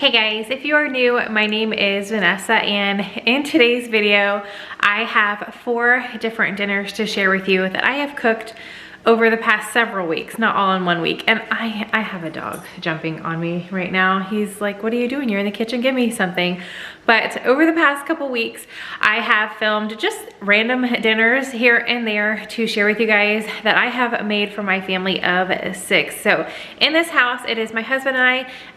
Hey guys, if you are new, my name is Vanessa, and in today's video, I have 4 different dinners to share with you that I have cooked over the past several weeks, not all in 1 week. And I have a dog jumping on me right now. He's like, what are you doing? You're in the kitchen, give me something. But over the past couple weeks, I have filmed just random dinners here and there to share with you guys that I have made for my family of 6. So in this house, it is my husband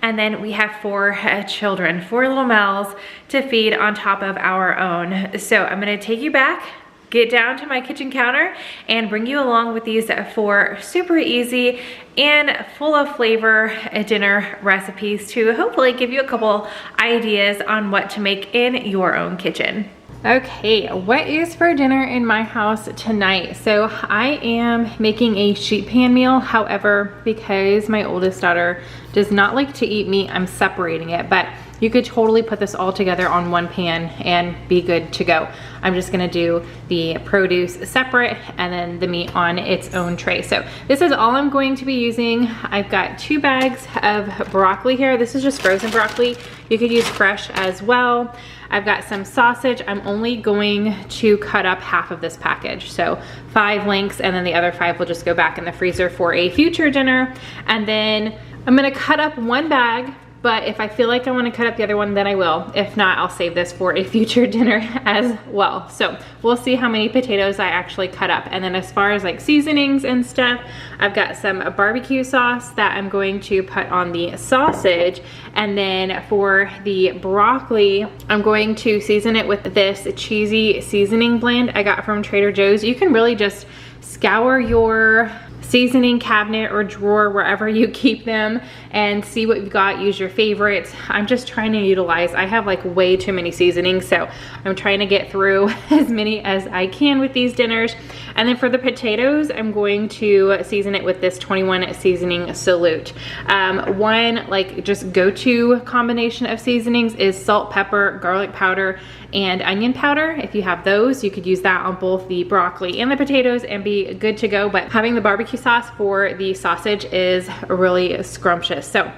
and then we have 4 children, 4 little mouths to feed on top of our own. So I'm gonna take you back, get down to my kitchen counter, and bring you along with these 4 super easy and full of flavor dinner recipes to hopefully give you a couple ideas on what to make in your own kitchen. Okay, what is for dinner in my house tonight? So I am making a sheet pan meal. However, because my oldest daughter does not like to eat meat, I'm separating it, but you could totally put this all together on one pan and be good to go. I'm just gonna do the produce separate and then the meat on its own tray. So this is all I'm going to be using. I've got 2 bags of broccoli here. This is just frozen broccoli. You could use fresh as well. I've got some sausage. I'm only going to cut up half of this package. So 5 links, and then the other 5 will just go back in the freezer for a future dinner. And then I'm gonna cut up 1 bag, but if I feel like I want to cut up the other one, then I will. If not, I'll save this for a future dinner as well. So we'll see how many potatoes I actually cut up. And then as far as like seasonings and stuff, I've got some barbecue sauce that I'm going to put on the sausage. And then for the broccoli, I'm going to season it with this cheesy seasoning blend I got from Trader Joe's. You can really just scour your seasoning cabinet or drawer, wherever you keep them, and see what you've got. Use your favorites. I'm just trying to utilize, I have like way too many seasonings, so I'm trying to get through as many as I can with these dinners. And then for the potatoes, I'm going to season it with this 21 seasoning salute. One like just go-to combination of seasonings is salt, pepper, garlic powder, and onion powder. If you have those, you could use that on both the broccoli and the potatoes and be good to go. But having the barbecue sauce for the sausage is really scrumptious. So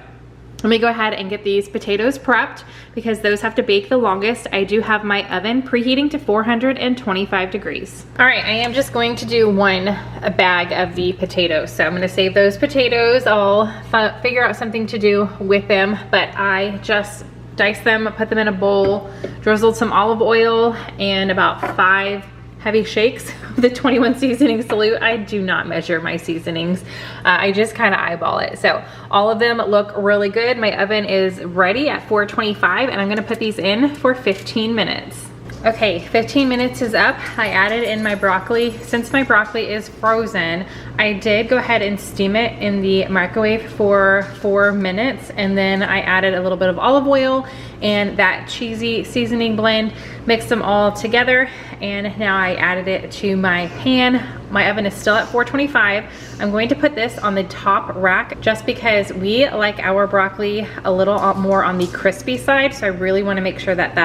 let me go ahead and get these potatoes prepped because those have to bake the longest. I do have my oven preheating to 425 degrees. All right, I am just going to do 1 bag of the potatoes. So I'm gonna save those potatoes. I'll figure out something to do with them, but I just diced them, put them in a bowl, drizzled some olive oil, and about 5 heavy shakes of the 21 seasoning salute. I do not measure my seasonings. I just kind of eyeball it. So all of them look really good. My oven is ready at 425, and I'm gonna put these in for 15 minutes. Okay, 15 minutes is up. I added in my broccoli. Since my broccoli is frozen, I did go ahead and steam it in the microwave for 4 minutes, and then I added a little bit of olive oil and that cheesy seasoning blend, mixed them all together, and now I added it to my pan. My oven is still at 425. I'm going to put this on the top rack just because we like our broccoli a little more on the crispy side, so I really want to make sure that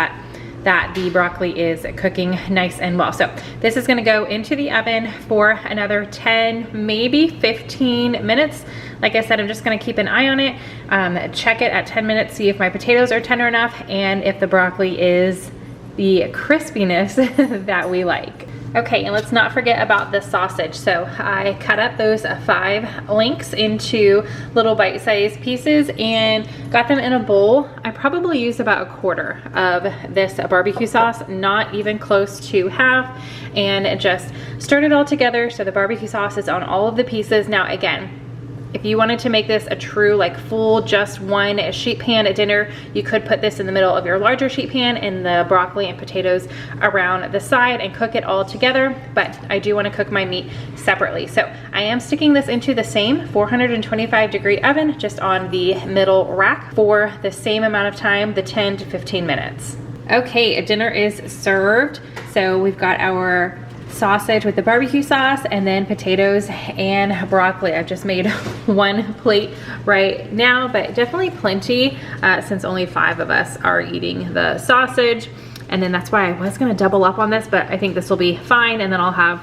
the broccoli is cooking nice and well. So this is gonna go into the oven for another 10, maybe 15 minutes. Like I said, I'm just gonna keep an eye on it, check it at 10 minutes, see if my potatoes are tender enough and if the broccoli is the crispiness that we like. Okay, and let's not forget about the sausage. So I cut up those 5 links into little bite-sized pieces and got them in a bowl. I probably used about 1/4 of this barbecue sauce, not even close to half, and just stirred it all together so the barbecue sauce is on all of the pieces. Now again, if you wanted to make this a true like full just 1 sheet pan dinner, you could put this in the middle of your larger sheet pan and the broccoli and potatoes around the side and cook it all together. But I do want to cook my meat separately. So I am sticking this into the same 425 degree oven just on the middle rack for the same amount of time, the 10 to 15 minutes. Okay, dinner is served. So we've got our sausage with the barbecue sauce and then potatoes and broccoli. I've just made 1 plate right now, but definitely plenty since only 5 of us are eating the sausage. And then that's why I was gonna double up on this, but I think this will be fine. And then I'll have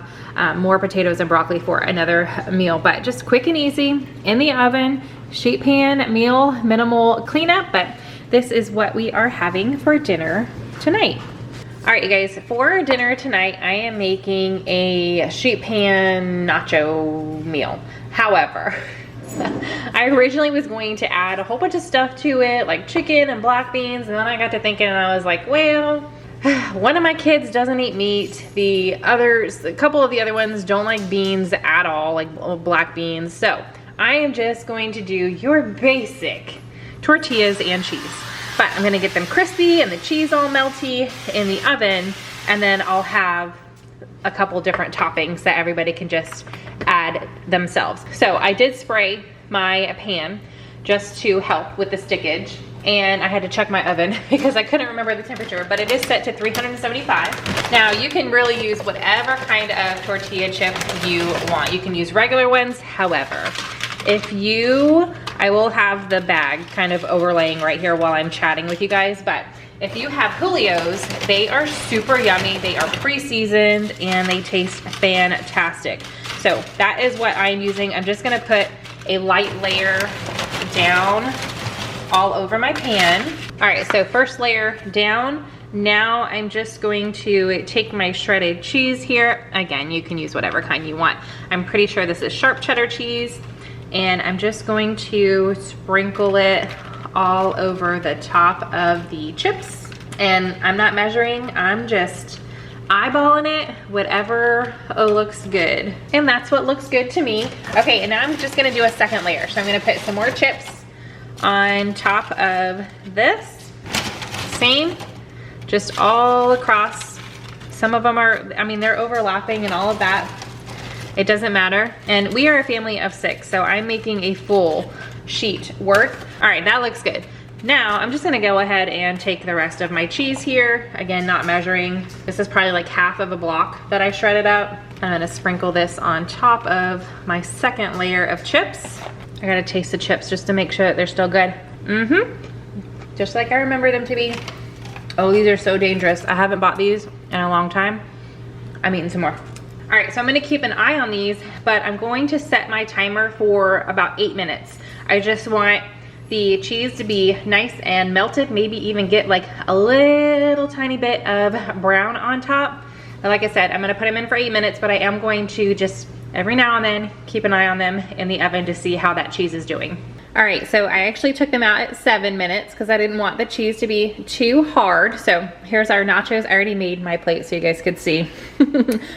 more potatoes and broccoli for another meal, but just quick and easy in the oven, sheet pan meal, minimal cleanup, but this is what we are having for dinner tonight. All right, you guys, for dinner tonight, I am making a sheet pan nacho meal. However, I originally was going to add a whole bunch of stuff to it, like chicken and black beans, and then I got to thinking and I was like, well, one of my kids doesn't eat meat. A couple of the other ones don't like beans at all, like black beans. So I am just going to do your basic tortillas and cheese. But I'm gonna get them crispy and the cheese all melty in the oven, and then I'll have a couple different toppings that everybody can just add themselves. So I did spray my pan just to help with the stickage, and I had to check my oven because I couldn't remember the temperature, but it is set to 375. Now you can really use whatever kind of tortilla chip you want. You can use regular ones. However, I will have the bag kind of overlaying right here while I'm chatting with you guys, but if you have Julio's, they are super yummy. They are pre-seasoned and they taste fantastic. So that is what I'm using. I'm just gonna put a light layer down all over my pan. All right, so first layer down. Now I'm just going to take my shredded cheese here. Again, you can use whatever kind you want. I'm pretty sure this is sharp cheddar cheese. And I'm just going to sprinkle it all over the top of the chips. And I'm not measuring, I'm just eyeballing it, whatever looks good. And that's what looks good to me. Okay, and now I'm just gonna do a second layer. So I'm gonna put some more chips on top of this. Same, just all across. Some of them are, I mean, they're overlapping and all of that. It doesn't matter. And we are a family of 6, so I'm making a full sheet worth. All right, that looks good. Now I'm just gonna go ahead and take the rest of my cheese here. Again, not measuring. This is probably like half of a block that I shredded out. I'm gonna sprinkle this on top of my second layer of chips. I gotta taste the chips just to make sure that they're still good. Just like I remember them to be. Oh, these are so dangerous. I haven't bought these in a long time. I'm eating some more. All right, so I'm gonna keep an eye on these, but I'm going to set my timer for about 8 minutes. I just want the cheese to be nice and melted, maybe even get like a little tiny bit of brown on top. And like I said, I'm gonna put them in for 8 minutes, but I am going to just every now and then keep an eye on them in the oven to see how that cheese is doing. All right, so I actually took them out at 7 minutes because I didn't want the cheese to be too hard. So here's our nachos. I already made my plate so you guys could see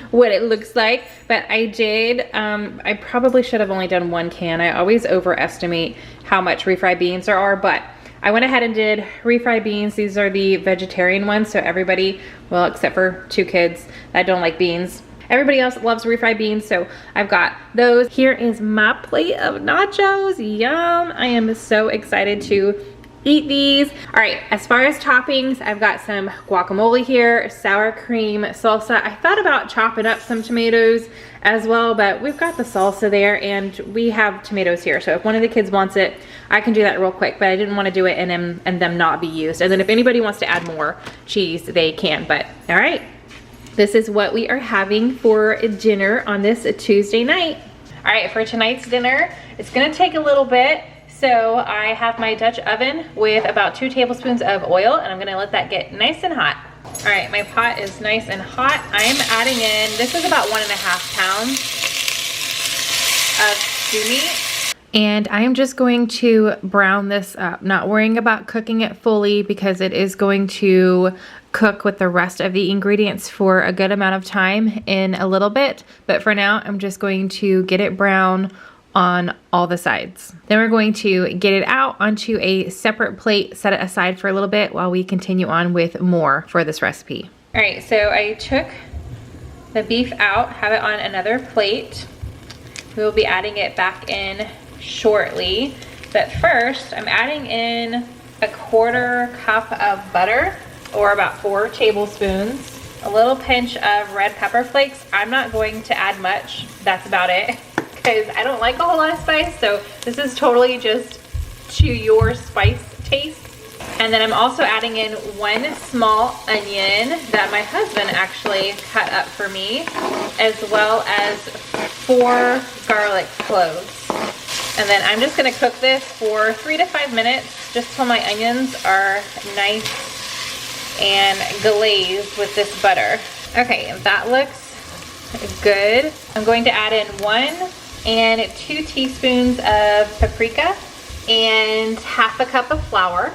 what it looks like. But I did, I probably should have only done 1 can. I always overestimate how much refried beans there are, but I went ahead and did refried beans. These are the vegetarian ones, so everybody, well, except for 2 kids that don't like beans. Everybody else loves refried beans, so I've got those. Here is my plate of nachos. Yum! I am so excited to eat these. All right, as far as toppings, I've got some guacamole here, sour cream, salsa. I thought about chopping up some tomatoes as well, but we've got the salsa there and we have tomatoes here. So if one of the kids wants it, I can do that real quick, but I didn't want to do it and them not be used. And then if anybody wants to add more cheese, they can, but all right. This is what we are having for dinner on this Tuesday night. All right, for tonight's dinner, it's gonna take a little bit. So I have my Dutch oven with about 2 tablespoons of oil, and I'm gonna let that get nice and hot. All right, my pot is nice and hot. I'm adding in, this is about 1.5 pounds of stew meat. And I am just going to brown this up, not worrying about cooking it fully because it is going to cook with the rest of the ingredients for a good amount of time in a little bit. But for now, I'm just going to get it brown on all the sides. Then we're going to get it out onto a separate plate, set it aside for a little bit while we continue on with more for this recipe. All right, so I took the beef out, have it on another plate. We will be adding it back in shortly, but first I'm adding in a 1/4 cup of butter, or about 4 tablespoons, a little pinch of red pepper flakes. I'm not going to add much, that's about it, because I don't like a whole lot of spice, so this is totally just to your spice taste. And then I'm also adding in 1 small onion that my husband actually cut up for me, as well as 4 garlic cloves. And then I'm just gonna cook this for 3 to 5 minutes, just till my onions are nice and glazed with this butter. Okay, that looks good. I'm going to add in 1 and 2 teaspoons of paprika and half a cup of flour.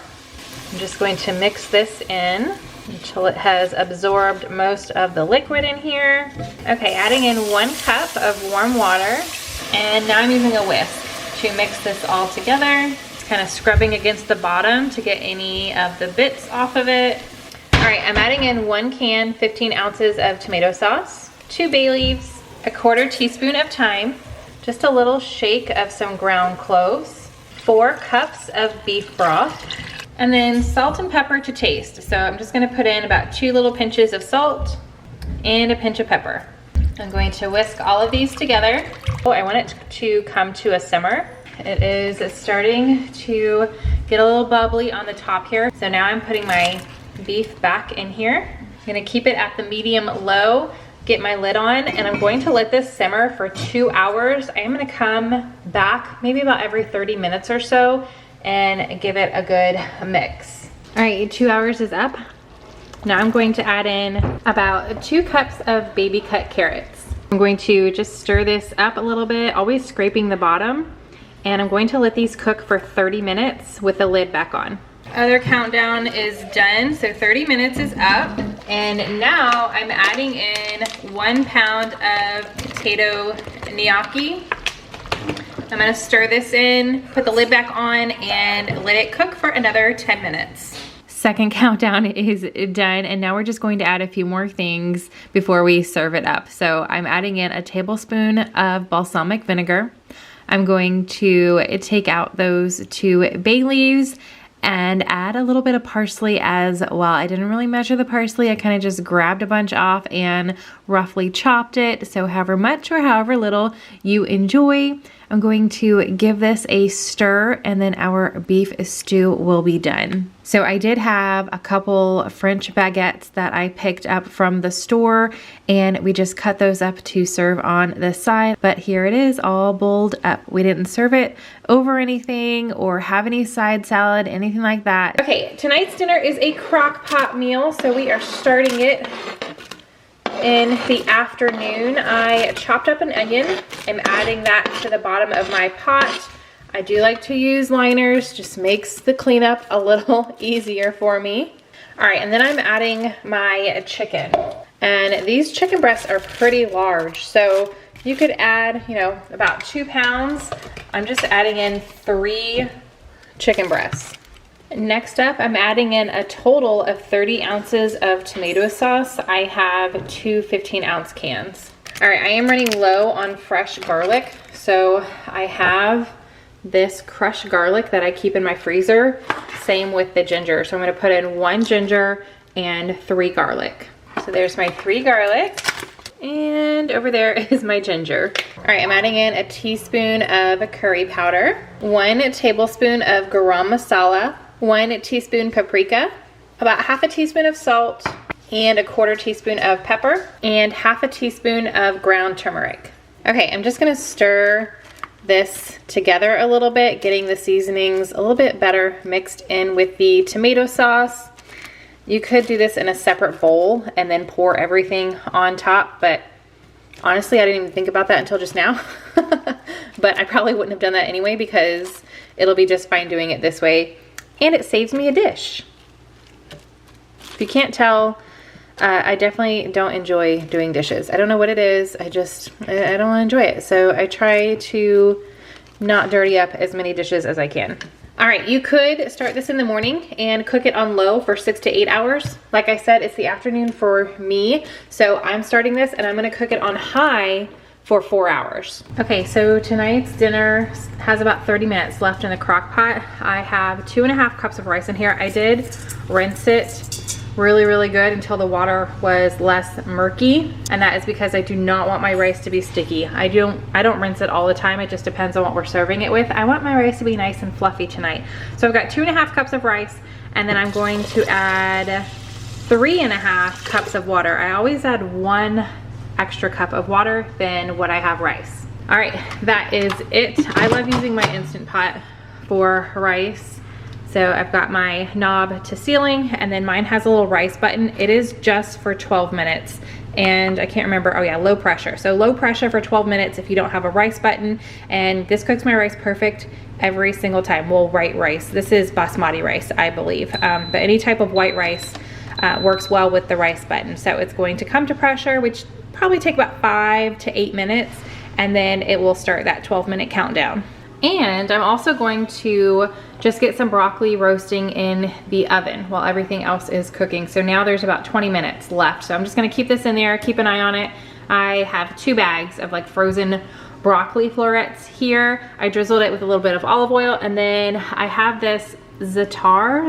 I'm just going to mix this in until it has absorbed most of the liquid in here. Okay, adding in 1 cup of warm water, and now I'm using a whisk to mix this all together. Just kind of scrubbing against the bottom to get any of the bits off of it. All right, I'm adding in 1 can, 15 ounces of tomato sauce, 2 bay leaves, 1/4 teaspoon of thyme, just a little shake of some ground cloves, 4 cups of beef broth, and then salt and pepper to taste. So I'm just gonna put in about 2 little pinches of salt and a pinch of pepper. I'm going to whisk all of these together. Oh, I want it to come to a simmer. It is starting to get a little bubbly on the top here. So now I'm putting my beef back in here. I'm gonna keep it at the medium low, get my lid on, and I'm going to let this simmer for 2 hours. I am gonna come back maybe about every 30 minutes or so and give it a good mix. All right, 2 hours is up. Now I'm going to add in about 2 cups of baby cut carrots. I'm going to just stir this up a little bit, always scraping the bottom, and I'm going to let these cook for 30 minutes with the lid back on. Other countdown is done, so 30 minutes is up, and now I'm adding in 1 pound of potato gnocchi. I'm gonna stir this in, put the lid back on, and let it cook for another 10 minutes. Second countdown is done, and now we're just going to add a few more things before we serve it up. So I'm adding in a tablespoon of balsamic vinegar. I'm going to take out those 2 bay leaves and add a little bit of parsley as well. I didn't really measure the parsley. I kind of just grabbed a bunch off and roughly chopped it. So however much or however little you enjoy. I'm going to give this a stir, and then our beef stew will be done. So I did have a couple French baguettes that I picked up from the store, and we just cut those up to serve on the side. But here it is, all bowled up. We didn't serve it over anything or have any side salad, anything like that. Okay, tonight's dinner is a crock pot meal, so we are starting it in the afternoon. I chopped up an onion. I'm adding that to the bottom of my pot. I do like to use liners, just makes the cleanup a little easier for me. All right, and then I'm adding my chicken. And these chicken breasts are pretty large, so you could add, you know, about 2 pounds. I'm just adding in 3 chicken breasts. Next up, I'm adding in a total of 30 ounces of tomato sauce. I have 2 15-ounce cans. All right, I am running low on fresh garlic, so I have this crushed garlic that I keep in my freezer. Same with the ginger. So I'm gonna put in 1 ginger and 3 garlic. So there's my 3 garlic, and over there is my ginger. All right, I'm adding in a teaspoon of curry powder, 1 tablespoon of garam masala, 1 teaspoon paprika, about half a teaspoon of salt, and 1/4 teaspoon of pepper, and half a teaspoon of ground turmeric. Okay, I'm just gonna stir this together a little bit, getting the seasonings a little bit better mixed in with the tomato sauce. You could do this in a separate bowl and then pour everything on top, but honestly, I didn't even think about that until just now. But I probably wouldn't have done that anyway because it'll be just fine doing it this way. And it saves me a dish. If you can't tell, I definitely don't enjoy doing dishes. I don't know what it is. I don't enjoy it. So I try to not dirty up as many dishes as I can. All right, you could start this in the morning and cook it on low for 6 to 8 hours. Like I said, it's the afternoon for me. So I'm starting this and I'm gonna cook it on high for 4 hours. Okay, so tonight's dinner has about 30 minutes left in the crock pot. I have 2.5 cups of rice in here. I did rinse it really good until the water was less murky, and that is because I do not want my rice to be sticky. I don't rinse it all the time. It just depends on what we're serving it with. I want my rice to be nice and fluffy tonight. So I've got 2.5 cups of rice, and then I'm going to add 3.5 cups of water. I always add 1 extra cup of water than what I have rice. All right, that is it. I love using my Instant Pot for rice. So I've got my knob to sealing, and then mine has a little rice button. It is just for 12 minutes. And I can't remember, oh yeah, low pressure. So low pressure for 12 minutes if you don't have a rice button. And this cooks my rice perfect every single time. Well, white rice. This is basmati rice, I believe. But any type of white rice works well with the rice button. So it's going to come to pressure, which probably take about 5 to 8 minutes. And then it will start that 12-minute countdown. And I'm also going to just get some broccoli roasting in the oven while everything else is cooking. So now there's about 20 minutes left. So I'm just gonna keep this in there, keep an eye on it. I have 2 bags of like frozen broccoli florets here. I drizzled it with a little bit of olive oil, and then I have this za'atar.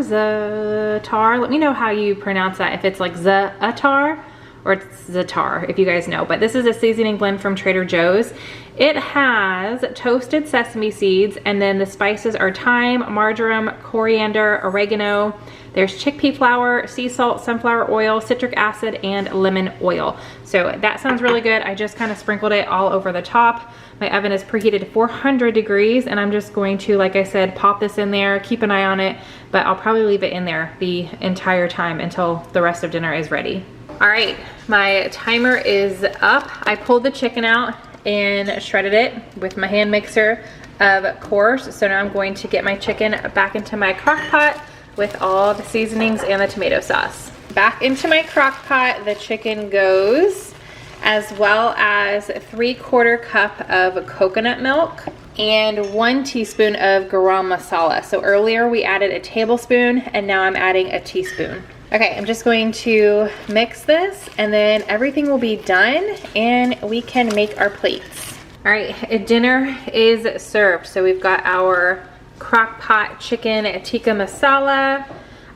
Let me know how you pronounce that, if it's like za'atar or it's za'atar, if you guys know. But this is a seasoning blend from Trader Joe's. It has toasted sesame seeds, and then the spices are thyme, marjoram, coriander, oregano. There's chickpea flour, sea salt, sunflower oil, citric acid, and lemon oil. So that sounds really good. I just kind of sprinkled it all over the top. My oven is preheated to 400 degrees, and I'm just going to, like I said, pop this in there, keep an eye on it, but I'll probably leave it in there the entire time until the rest of dinner is ready. All right, my timer is up. I pulled the chicken out and shredded it with my hand mixer, of course. So now I'm going to get my chicken back into my crock pot with all the seasonings and the tomato sauce. Back into my crock pot the chicken goes, as well as 3/4 cup of coconut milk and 1 teaspoon of garam masala. So earlier we added a tablespoon, and now I'm adding a teaspoon. Okay, I'm just going to mix this, and then everything will be done and we can make our plates. All right, dinner is served. So we've got our crock pot chicken tikka masala,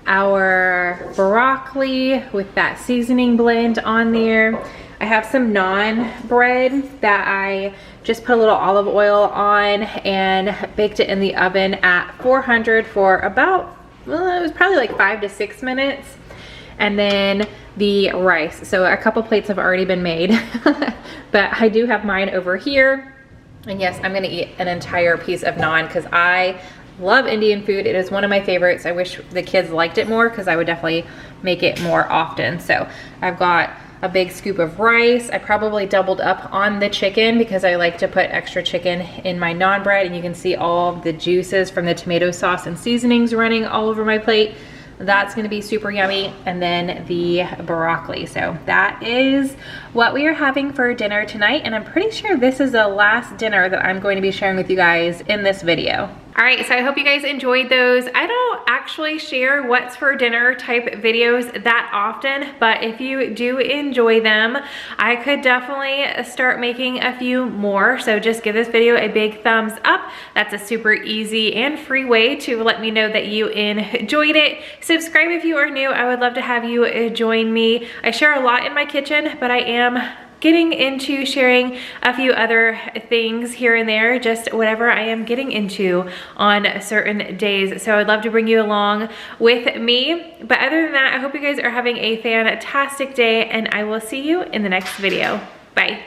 our broccoli with that seasoning blend on there. I have some naan bread that I just put a little olive oil on and baked it in the oven at 400 for about, well, it was probably like 5 to 6 minutes. And then the rice. So a couple plates have already been made, but I do have mine over here. And yes, I'm gonna eat an entire piece of naan because I love Indian food. It is one of my favorites. I wish the kids liked it more because I would definitely make it more often. So I've got a big scoop of rice. I probably doubled up on the chicken because I like to put extra chicken in my naan bread, and you can see all the juices from the tomato sauce and seasonings running all over my plate. That's gonna be super yummy. And then the broccoli. So that is what we are having for dinner tonight. And I'm pretty sure this is the last dinner that I'm going to be sharing with you guys in this video. All right, so I hope you guys enjoyed those. I don't actually share what's for dinner type videos that often, but if you do enjoy them, I could definitely start making a few more. So just give this video a big thumbs up. That's a super easy and free way to let me know that you enjoyed it. Subscribe if you are new. I would love to have you join me. I share a lot in my kitchen, but I am getting into sharing a few other things here and there, just whatever I am getting into on certain days. So I'd love to bring you along with me. But other than that, I hope you guys are having a fantastic day, and I will see you in the next video. Bye.